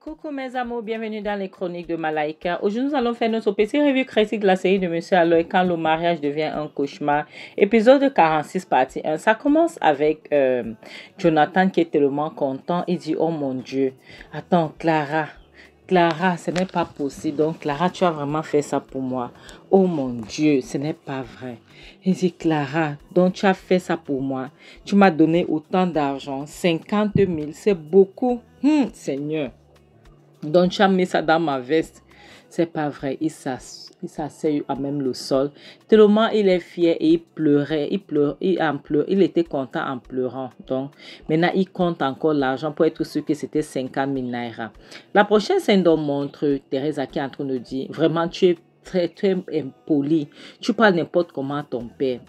Coucou mes amours, bienvenue dans les chroniques de Malaika. Aujourd'hui, nous allons faire notre petit review critique de la série de Monsieur Aloy quand le mariage devient un cauchemar. Épisode 46, partie 1. Ça commence avec Jonathan qui est tellement content. Il dit, oh mon Dieu, attends, Clara, ce n'est pas possible. Donc, Clara, tu as vraiment fait ça pour moi. Oh mon Dieu, ce n'est pas vrai. Il dit, Clara, donc tu as fait ça pour moi. Tu m'as donné autant d'argent, 50 000, c'est beaucoup. Seigneur. Donc, tu as mis ça dans ma veste. C'est pas vrai. Il s'asseye à même le sol. Tellement il est fier et il pleurait. Il était content en pleurant. Donc, maintenant, il compte encore l'argent pour être sûr que c'était 50 000 naira. La prochaine scène montre Teresa qui est en train de dire, vraiment, tu es très impoli. Tu parles n'importe comment à ton père.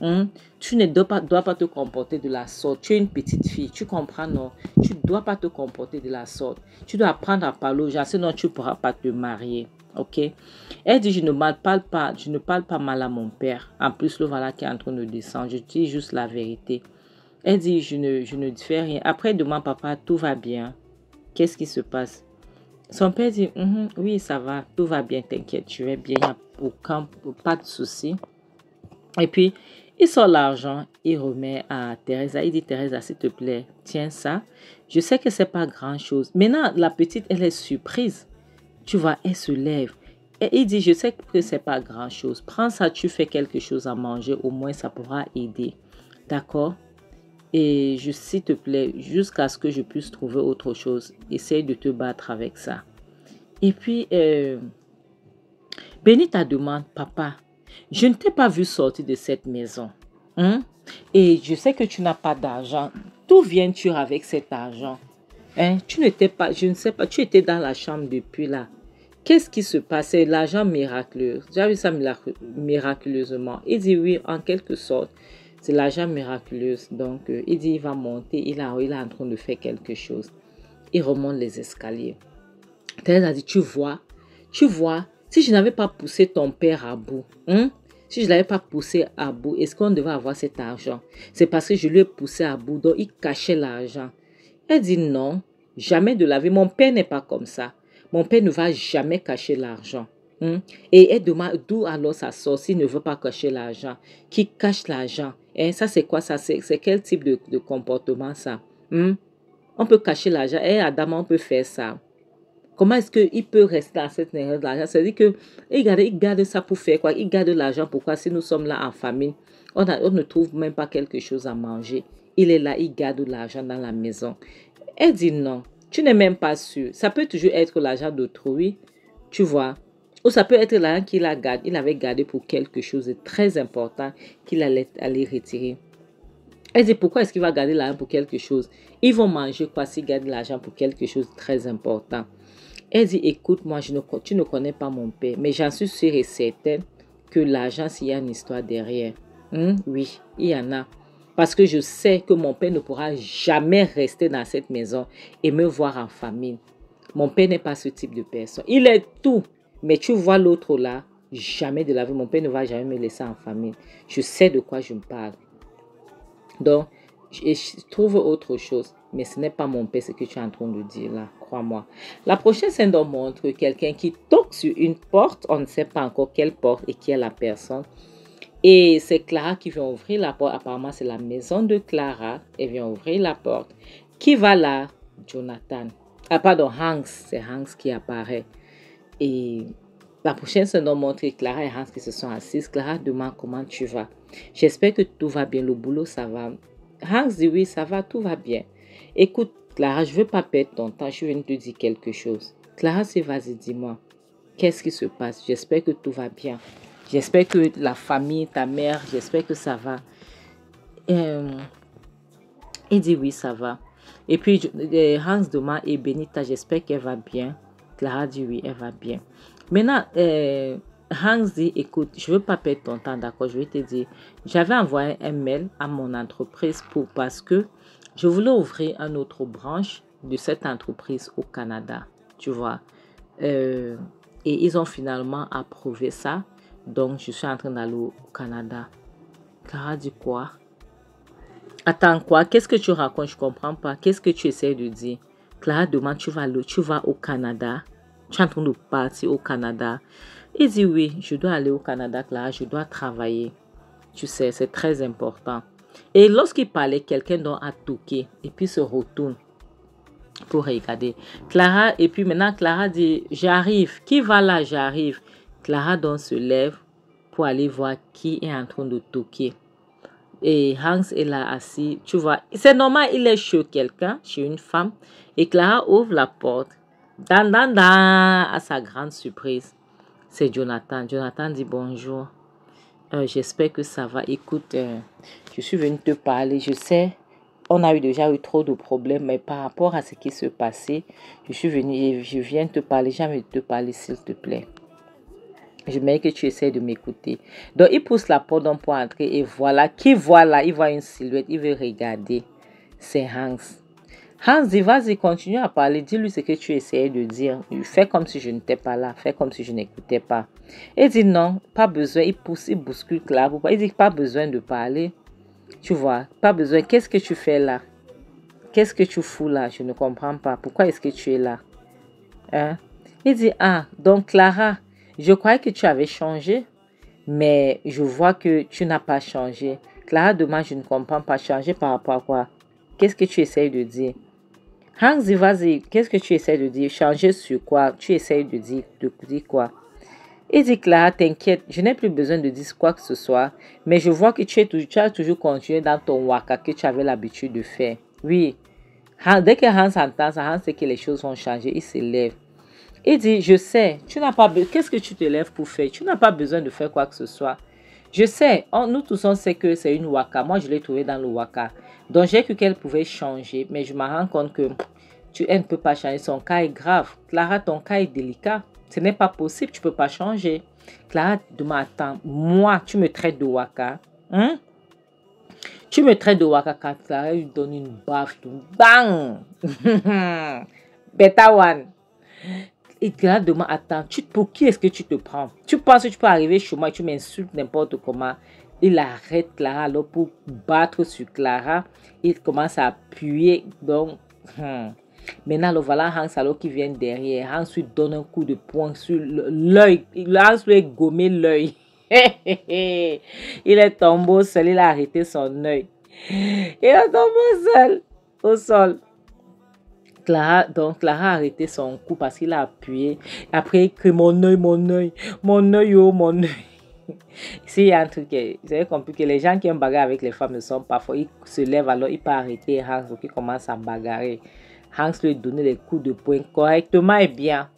Tu ne dois pas te comporter de la sorte. Tu es une petite fille. Tu comprends, non? Tu ne dois pas te comporter de la sorte. Tu dois apprendre à parler aux gens, sinon tu ne pourras pas te marier. Ok? Elle dit, je ne parle pas mal à mon père. En plus, le voilà qui est en train de descendre. Je dis juste la vérité. Elle dit, je ne fais rien. Après, elle demande, papa, tout va bien. Qu'est-ce qui se passe? Son père dit, oui, ça va, tout va bien, t'inquiète, tu vas bien, il n'y a pas de souci. Et puis, il sort l'argent, il remet à Teresa. Il dit, Teresa, s'il te plaît, tiens ça. Je sais que ce n'est pas grand-chose. Maintenant, la petite, elle est surprise. Tu vois, elle se lève. Et il dit, je sais que ce n'est pas grand-chose. Prends ça, tu fais quelque chose à manger, au moins ça pourra aider. D'accord? Et s'il te plaît, jusqu'à ce que je puisse trouver autre chose, essaye de te battre avec ça. Et puis, Benita demande, papa, je ne t'ai pas vu sortir de cette maison. Et je sais que tu n'as pas d'argent. D'où viens-tu avec cet argent? Tu n'étais pas, je ne sais pas, tu étais dans la chambre depuis là. Qu'est-ce qui se passait? L'argent miraculeux. Tu as vu ça miraculeusement? Il dit oui, en quelque sorte. C'est l'argent miraculeux. Donc, il dit il va monter. Il est en train de faire quelque chose. Il remonte les escaliers. Thérèse a dit, tu vois, si je n'avais pas poussé ton père à bout, si je ne l'avais pas poussé à bout, est-ce qu'on devait avoir cet argent? C'est parce que je lui ai poussé à bout, donc il cachait l'argent. Elle dit non, jamais de la vie. Mon père n'est pas comme ça. Mon père ne va jamais cacher l'argent. Et elle demande d'où alors ça sort s'il ne veut pas cacher l'argent. Qui cache l'argent? Ça, c'est quoi ça? C'est quel type de comportement ça? On peut cacher l'argent. Adam, on peut faire ça. Comment est-ce qu'il peut rester dans cette négresse de l'argent? C'est-à-dire qu'il garde ça pour faire quoi? Il garde l'argent pourquoi? Si nous sommes là en famille, on ne trouve même pas quelque chose à manger. Il est là, il garde l'argent dans la maison. Elle dit non, tu n'es même pas sûr. Ça peut toujours être l'argent d'autrui, tu vois. Ou ça peut être l'argent qu'il avait gardé pour quelque chose de très important qu'il allait aller retirer. Elle dit pourquoi est-ce qu'il va garder l'argent pour quelque chose? Ils vont manger quoi s'il garde l'argent pour quelque chose de très important? Elle dit, écoute, moi, tu ne connais pas mon père, mais j'en suis sûre et certaine que l'argent, s'il y a une histoire derrière. Oui, il y en a. Parce que je sais que mon père ne pourra jamais rester dans cette maison et me voir en famille. Mon père n'est pas ce type de personne. Il est tout. Mais tu vois l'autre là, jamais de la vie. Mon père ne va jamais me laisser en famille. Je sais de quoi je me parle. Donc, je trouve autre chose. Mais ce n'est pas mon père ce que tu es en train de dire là, crois-moi. La prochaine scène montre quelqu'un qui toque sur une porte. On ne sait pas encore quelle porte et qui est la personne. Et c'est Clara qui vient ouvrir la porte. Apparemment, c'est la maison de Clara. Elle vient ouvrir la porte. Qui va là? Jonathan. Ah, pardon, Hanks. C'est Hanks qui apparaît. Et la prochaine scène montre Clara et Hanks qui se sont assises. Clara demande comment tu vas. J'espère que tout va bien. Le boulot, ça va. Hanks dit oui, ça va, tout va bien. Écoute, Clara, je ne veux pas perdre ton temps. Je viens de te dire quelque chose. Clara, c'est vas-y, dis-moi. Qu'est-ce qui se passe? J'espère que tout va bien. J'espère que la famille, ta mère, j'espère que ça va. Il dit oui, ça va. Et puis, Hanks demande, et Benita, j'espère qu'elle va bien. Clara dit oui, elle va bien. Maintenant, Hanks dit, écoute, je ne veux pas perdre ton temps, d'accord? Je vais te dire, j'avais envoyé un mail à mon entreprise parce que je voulais ouvrir une autre branche de cette entreprise au Canada, tu vois. Et ils ont finalement approuvé ça. Donc, je suis en train d'aller au Canada. Clara dit quoi? Attends quoi? Qu'est-ce que tu racontes? Je comprends pas. Qu'est-ce que tu essaies de dire? Clara demande, tu vas au Canada? Tu es en train de partir au Canada? Il dit oui, je dois aller au Canada, Clara, je dois travailler. Tu sais, c'est très important. Et lorsqu'il parlait, quelqu'un donc a toqué et puis se retourne pour regarder. Clara, et puis maintenant Clara dit, j'arrive. Qui va là? J'arrive. Clara donc se lève pour aller voir qui est en train de toquer. Et Hans est là assis, tu vois. C'est normal, il est chez quelqu'un, chez une femme. Et Clara ouvre la porte. Dan, dan, dan, à sa grande surprise, c'est Jonathan. Jonathan dit bonjour. J'espère que ça va. Écoute, je suis venue te parler. Je sais, on a déjà eu trop de problèmes, mais par rapport à ce qui se passait, je suis venue et je viens te parler. J'ai envie de te parler, s'il te plaît. Je mets que tu essaies de m'écouter. Donc, il pousse la porte pour entrer et voilà. Qui voit là? Il voit une silhouette. Il veut regarder. C'est Hans. Hans dit, vas-y, continue à parler. Dis-lui ce que tu essayais de dire. Fais comme si je n'étais pas là. Fais comme si je n'écoutais pas. Il dit non, pas besoin. Il pousse, il bouscule Clara. Il dit pas besoin de parler. Tu vois, pas besoin. Qu'est-ce que tu fais là? Qu'est-ce que tu fous là? Je ne comprends pas. Pourquoi est-ce que tu es là? Hein? Il dit, ah, donc Clara, je croyais que tu avais changé, mais je vois que tu n'as pas changé. Clara demande, je ne comprends pas, changer par rapport à quoi? Qu'est-ce que tu essayes de dire? Hans dit, vas-y, qu'est-ce que tu essaies de dire? Changer sur quoi? Tu essayes de dire quoi? Il dit, Clara, t'inquiète, je n'ai plus besoin de dire quoi que ce soit, mais je vois que tu as toujours continué dans ton waka que tu avais l'habitude de faire. Oui, dès que Hans entend ça, Hans sait que les choses vont changer, il se lève. Il dit, je sais, tu n'as pas besoin, qu'est-ce que tu te lèves pour faire? Tu n'as pas besoin de faire quoi que ce soit. Je sais, nous tous on sait que c'est une waka. Moi, je l'ai trouvée dans le waka. Donc, j'ai cru qu'elle pouvait changer, mais je me rends compte que elle ne peut pas changer. Son cas est grave. Clara, ton cas est délicat. Ce n'est pas possible, tu ne peux pas changer. Clara demande, attends, moi, tu me traites de waka. Hein? Tu me traites de waka quand Clara lui donne une baffe. Bang! Beta one. Et Clara demande, attends, pour qui est-ce que tu te prends? Tu penses que tu peux arriver chez moi et tu m'insultes n'importe comment? Il arrête Clara alors pour battre sur Clara. Il commence à appuyer. Donc, maintenant, le voilà Hans alors qui vient derrière. Hans lui donne un coup de poing sur l'œil. Hans lui a gommé l'œil. Il est tombé au sol. Il a arrêté son œil. Il est tombé au sol. Au sol. Clara a arrêté son coup parce qu'il a appuyé. Après, il crie mon œil, mon œil, mon œil, oh, mon œil. Ici, il y a un truc, vous avez compris que les gens qui aiment bagarrer avec les femmes ne sont pas forts. Ils se lèvent alors, il peut arrêter Hans, donc il commence à bagarrer. Hans lui donnait des coups de poing correctement et bien,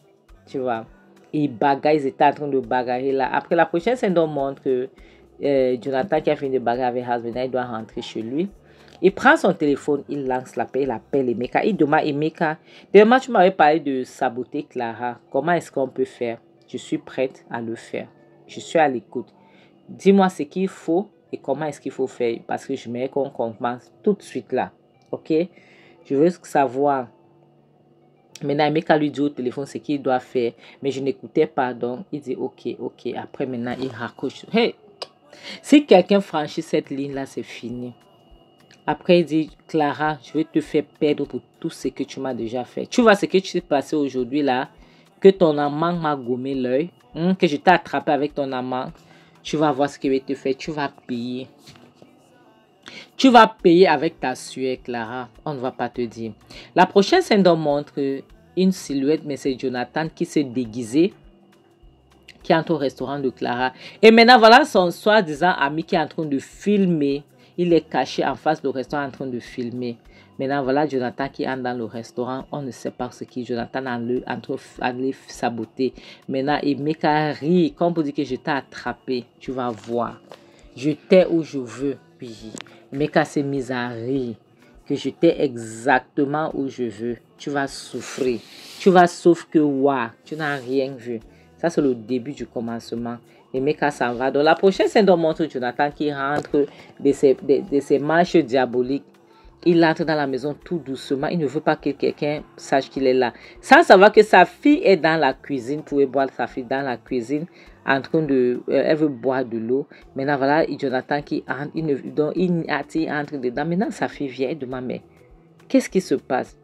tu vois. Ils bagarrent, ils étaient en train de bagarrer là. Après, la prochaine scène montre que Jonathan qui a fini de bagarrer avec Hans, maintenant il doit rentrer chez lui. Il prend son téléphone, il lance l'appel, il appelle Emeka. Il demande Emeka, demain tu m'avais parlé de saboter Clara. Comment est-ce qu'on peut faire? Je suis prête à le faire. Je suis à l'écoute. Dis-moi ce qu'il faut et comment est-ce qu'il faut faire. Parce que je mets qu'on commence tout de suite là. Ok? Je veux savoir. Maintenant, Emeka lui dit au téléphone ce qu'il doit faire. Mais je n'écoutais pas. Donc, il dit ok, ok. Après, maintenant, il raccroche. Hey! Si quelqu'un franchit cette ligne-là, c'est fini. Après, il dit, Clara, je vais te faire perdre pour tout ce que tu m'as déjà fait. Tu vois ce que tu t'es passé aujourd'hui là, que ton amant m'a gommé l'œil, que je t'ai attrapé avec ton amant. Tu vas voir ce qu'il va te faire. Tu vas payer. Tu vas payer avec ta sueur, Clara. On ne va pas te dire. La prochaine scène montre une silhouette, mais c'est Jonathan qui s'est déguisé, qui entre au restaurant de Clara. Et maintenant, voilà son soi-disant ami qui est en train de filmer. Il est caché en face du restaurant en train de filmer. Maintenant, voilà Jonathan qui entre dans le restaurant. On ne sait pas ce qui. Jonathan est en train d'aller saboter. Maintenant, Emeka rit. Comme pour dire que je t'ai attrapé. Tu vas voir. Je t'ai où je veux. Puis, Emeka s'est mis à rire. Que je t'ai exactement où je veux. Tu vas souffrir. Tu vas souffrir que waouh. Tu n'as rien vu. Ça, c'est le début du commencement. Emeka s'en va. Donc, la prochaine scène montre Jonathan qui rentre de ses marches diaboliques. Il entre dans la maison tout doucement. Il ne veut pas que quelqu'un sache qu'il est là. Sans savoir que sa fille est dans la cuisine. Vous pouvez voir sa fille dans la cuisine en train de... elle veut boire de l'eau. Maintenant, voilà, Jonathan qui entre. Il entre dedans. Maintenant, sa fille vient et demande, mais qu'est-ce qui se passe?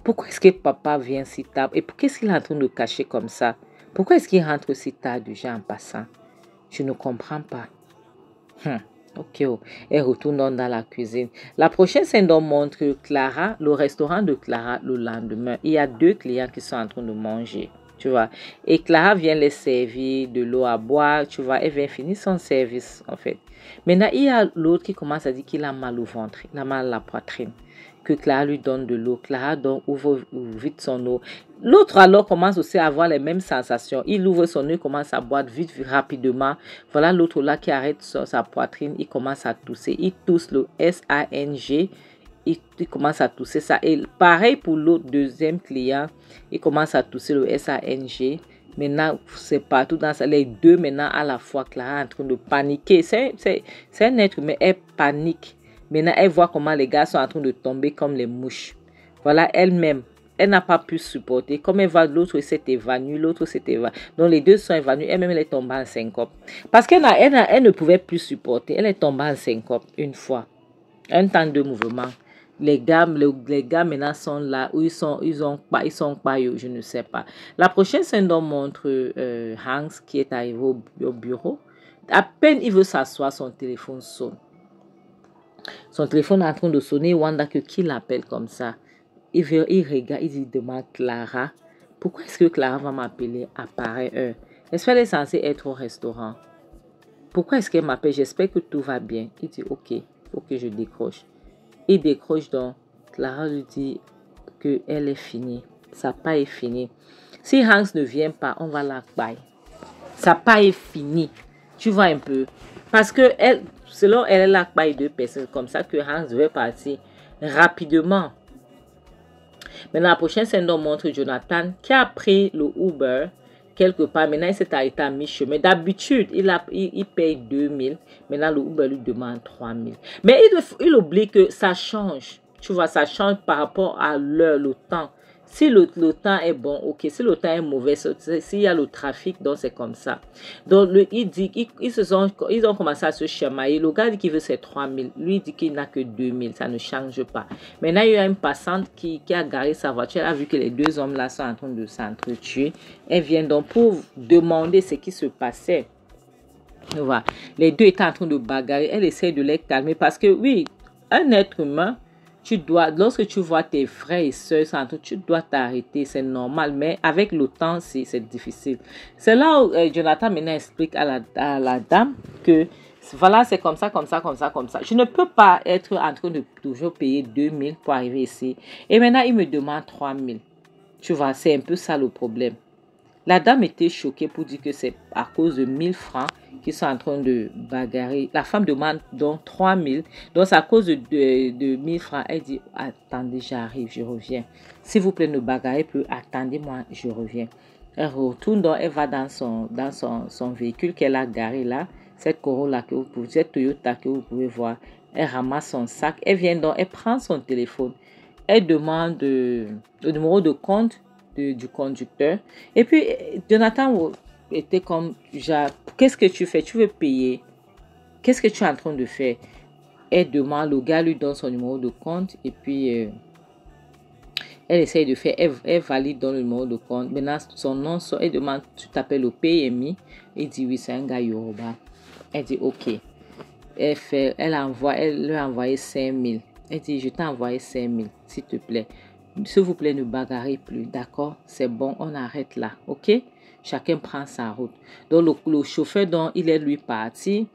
Pourquoi est-ce que papa vient si tard? Et qu'est-ce qu'il est en train de cacher comme ça? Pourquoi est-ce qu'il rentre si tard déjà en passant? Je ne comprends pas. Ok, elle retourne dans la cuisine. La prochaine scène montre Clara, le restaurant de Clara le lendemain. Il y a 2 clients qui sont en train de manger, tu vois. Et Clara vient les servir de l'eau à boire, tu vois. Elle vient finir son service, en fait. Maintenant, il y a l'autre qui commence à dire qu'il a mal au ventre, il a mal à la poitrine. Que Clara lui donne de l'eau. Clara ouvre vite son eau. L'autre alors commence aussi à avoir les mêmes sensations. Il ouvre son eau, il commence à boire vite, rapidement. Voilà l'autre là qui arrête sa poitrine. Il commence à tousser. Il tousse le S-A-N-G. Il commence à tousser ça. Et pareil pour l'autre deuxième client. Il commence à tousser le S-A-N-G. Maintenant, c'est partout dans ça. Les deux maintenant à la fois. Clara est en train de paniquer. C'est un être humain. Elle panique. Maintenant, elle voit comment les gars sont en train de tomber comme les mouches. Voilà, elle-même, elle n'a pas pu supporter. Comme elle voit l'autre s'est évanoui, l'autre s'est évanoui. Donc, les deux sont évanouis. Elle-même, elle est tombée en syncope. Parce qu'elle ne pouvait plus supporter. Elle est tombée en syncope une fois. Un temps de mouvement. Les gars maintenant sont là. Où ils sont pas, je ne sais pas. La prochaine scène montre Hanks qui est arrivé au bureau. À peine il veut s'asseoir, son téléphone sonne. Son téléphone est en train de sonner. Wanda, qui l'appelle comme ça? Il regarde, il demande Clara. Pourquoi est-ce que Clara va m'appeler à pareille heure? Est-ce qu'elle est censée être au restaurant? Pourquoi est-ce qu'elle m'appelle? J'espère que tout va bien. Il dit, ok, il faut que je décroche. Il décroche donc. Clara lui dit qu'elle est finie. Sa paille est finie. Si Hans ne vient pas, on va la paille. Sa paille est finie. Tu vois un peu? Parce que selon elle, elle a paille 2 personnes. Comme ça que Hans devait partir rapidement. Maintenant, la prochaine scène montre Jonathan qui a pris le Uber quelque part. Maintenant, il s'est arrêté à mi-chemin. D'habitude, il paye 2000. Maintenant, le Uber lui demande 3000. Mais il oublie que ça change. Tu vois, ça change par rapport à l'heure, le temps. Si le temps est bon, ok. Si le temps est mauvais, s'il y a le trafic, donc c'est comme ça. Donc, ils ont commencé à se chamailler. Le gars dit qu'il veut ses 3000. Lui dit qu'il n'a que 2000. Ça ne change pas. Maintenant, il y a une passante qui a garé sa voiture. Elle a vu que les 2 hommes là sont en train de s'entretuer. Elle vient donc pour demander ce qui se passait. Voilà. Les deux étaient en train de bagarrer. Elle essaie de les calmer parce que, oui, un être humain, lorsque tu vois tes frères et soeurs, tu dois t'arrêter, c'est normal, mais avec le temps, c'est difficile. C'est là où Jonathan maintenant explique à la dame que voilà, c'est comme ça, comme ça, comme ça, comme ça. Je ne peux pas être en train de toujours payer 2000 pour arriver ici. Et maintenant, il me demande 3000. Tu vois, c'est un peu ça le problème. La dame était choquée pour dire que c'est à cause de 1000 francs qu'ils sont en train de bagarrer. La femme demande donc 3000. Donc, c'est à cause de 1000 francs. Elle dit, attendez, j'arrive, je reviens. S'il vous plaît, ne bagarrez plus. Attendez-moi, je reviens. Elle retourne, donc elle va dans son véhicule qu'elle a garé là. Cette Corolla que vous pouvez, cette Toyota que vous pouvez voir. Elle ramasse son sac. Elle vient donc, elle prend son téléphone. Elle demande le numéro de compte du conducteur. Et puis, Jonathan était comme, genre, qu'est-ce que tu fais? Tu veux payer? Qu'est-ce que tu es en train de faire? Elle demande, le gars lui donne son numéro de compte et puis elle essaye de faire, elle valide dans le numéro de compte. Maintenant, son nom, elle demande, tu t'appelles au PMI? Il dit oui, c'est un gars Yoruba. Elle dit ok. Elle lui a envoyé 5000. Elle dit, je t'ai envoyé 5000, s'il te plaît. S'il vous plaît, ne bagarrez plus. D'accord? C'est bon, on arrête là. Ok? Chacun prend sa route. Donc, le chauffeur, dont il est lui parti,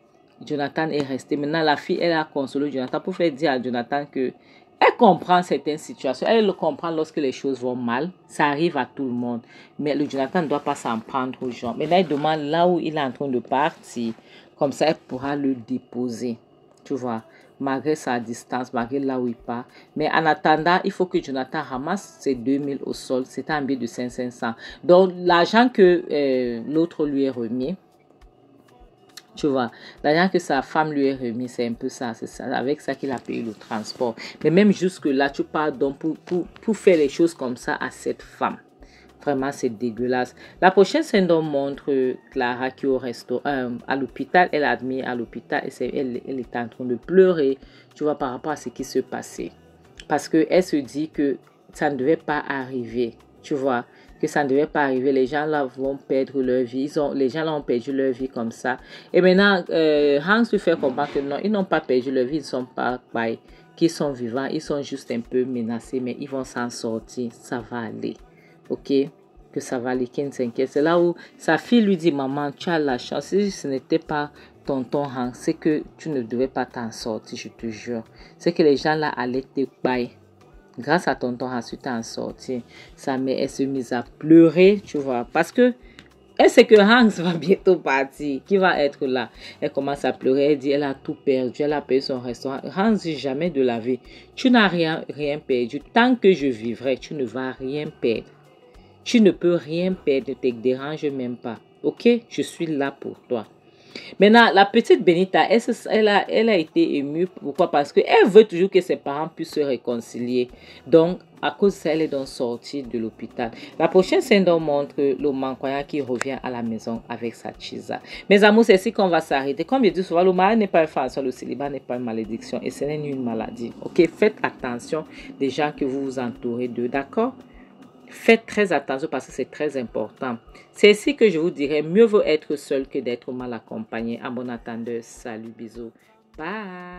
Jonathan est resté. Maintenant, la fille, elle a consolé Jonathan pour faire dire à Jonathan que elle comprend certaines situations. Elle le comprend lorsque les choses vont mal. Ça arrive à tout le monde. Mais le Jonathan ne doit pas s'en prendre aux gens. Maintenant, il demande là où il est en train de partir. Comme ça, elle pourra le déposer. Tu vois? Malgré sa distance, malgré là où il part. Mais en attendant, il faut que Jonathan ramasse ses 2000 au sol. C'est un billet de 500. Donc, l'argent que l'autre lui est remis, Tu vois, l'argent que sa femme lui a remis, c'est un peu ça. C'est ça, avec ça qu'il a payé le transport. Mais même jusque-là, tu pardonnes pour faire les choses comme ça à cette femme. Vraiment, c'est dégueulasse. La prochaine scène montre Clara qui est au resto, à l'hôpital. Elle est admise à l'hôpital et elle est en train de pleurer, tu vois, par rapport à ce qui se passait. Parce qu'elle se dit que ça ne devait pas arriver, tu vois, que ça ne devait pas arriver. Les gens là vont perdre leur vie. Les gens là ont perdu leur vie comme ça. Et maintenant, Hans lui fait comprendre que non, ils n'ont pas perdu leur vie, ils ne sont pas pareils, qu'ils sont vivants, ils sont juste un peu menacés, mais ils vont s'en sortir, ça va aller. Ok, que ça va aller, qu'il ne s'inquiète. C'est là où sa fille lui dit, maman, tu as la chance. Si ce n'était pas tonton Hans, c'est que tu ne devais pas t'en sortir, je te jure. C'est que les gens là allaient te bailler. Grâce à tonton Hans, tu t'en sorti. Sa mère, elle se mise à pleurer, tu vois, parce que elle sait que Hans va bientôt partir, qui va être là. Elle commence à pleurer, elle dit, elle a tout perdu, elle a payé son restaurant. Hans dit, jamais de la vie, tu n'as rien perdu. Tant que je vivrai, tu ne vas rien perdre. Tu ne peux rien perdre, ne te dérange même pas. Ok, je suis là pour toi. Maintenant, la petite Benita, elle a été émue. Pourquoi? Parce qu'elle veut toujours que ses parents puissent se réconcilier. Donc, à cause de ça, elle est donc sortie de l'hôpital. La prochaine scène montre le Mankoya qui revient à la maison avec sa Chiza. Mes amours, c'est ici qu'on va s'arrêter. Comme je dis souvent, le mariage n'est pas une façon, le célibat n'est pas une malédiction et ce n'est ni une maladie. Ok, faites attention des gens que vous vous entourez d'eux, d'accord? Faites très attention parce que c'est très important. C'est ici que je vous dirais, mieux vaut être seul que d'être mal accompagné. À bon entendeur, salut, bisous. Bye.